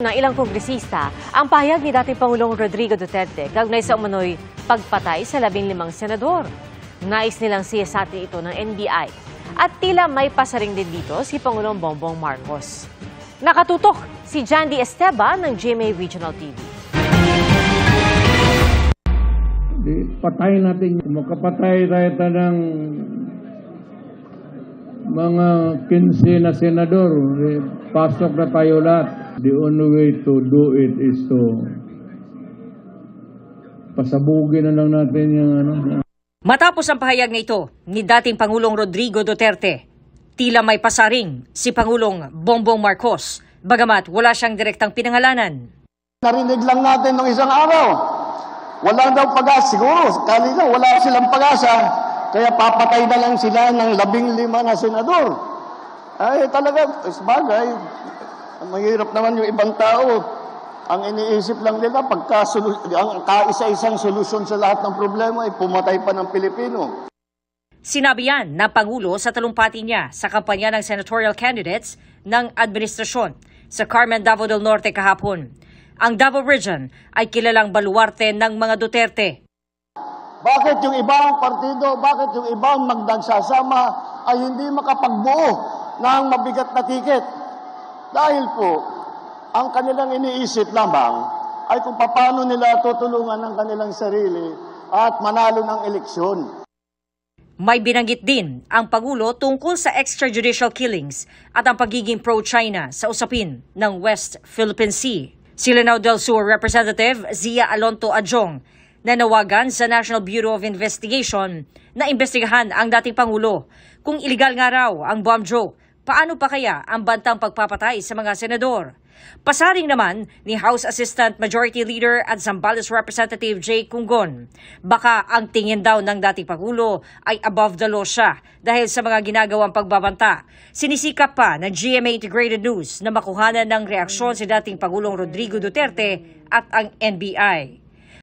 Ng ilang kongresista ang pahayag ni dating Pangulong Rodrigo Duterte kaugnay sa umano'y pagpatay sa 15 senador. Nais nilang siyasatin ito ng NBI at tila may pasaring din dito si Pangulong Bongbong Marcos. Nakatutok si Jandy Esteban ng GMA Regional TV. Patay natin, makapatay tayo ng mga 15 na senador, pasok na tayo lahat. The only way to do it is to pasabugin na lang natin yung Matapos ang pahayag na ito ni dating Pangulong Rodrigo Duterte, tila may pasaring si Pangulong Bongbong Marcos, bagamat wala siyang direktang pinangalanan. Narinig lang natin nung isang araw, wala daw pag-asa. Siguro, kanina wala silang pag-asa, kaya papatay na lang sila ng 15 na senador. Ay talaga, sabagay, mahirap naman yung ibang tao. Ang iniisip lang nila, ang kaisa-isang solusyon sa lahat ng problema ay pumatay pa ng Pilipino. Sinabi yan ng Pangulo sa talumpati niya sa kampanya ng senatorial candidates ng administrasyon sa Carmen, Davao del Norte kahapon. Ang Davao Region ay kilalang baluarte ng mga Duterte. Bakit yung ibang partido, bakit yung ibang magdagsasama ay hindi makapagbuo ng mabigat na tiket? Dahil po, ang kanilang iniisip lamang ay kung paano nila tutulungan ang kanilang sarili at manalo ng eleksyon. May binanggit din ang Pangulo tungkol sa extrajudicial killings at ang pagiging pro-China sa usapin ng West Philippine Sea. Si Lanao del Sur Representative Zia Alonto Adjong nanawagan sa National Bureau of Investigation na imbestigahan ang dating Pangulo kung iligal nga raw ang bomb joke. Paano pa kaya ang bantang pagpapatay sa mga senador? Pasaring naman ni House Assistant Majority Leader at Zambales Representative Jay Cungon. Baka ang tingin daw ng dating Pangulo ay above the law siya dahil sa mga ginagawang pagbabanta. Sinisikap pa ng GMA Integrated News na makuhanan ng reaksyon si dating Pangulong Rodrigo Duterte at ang NBI.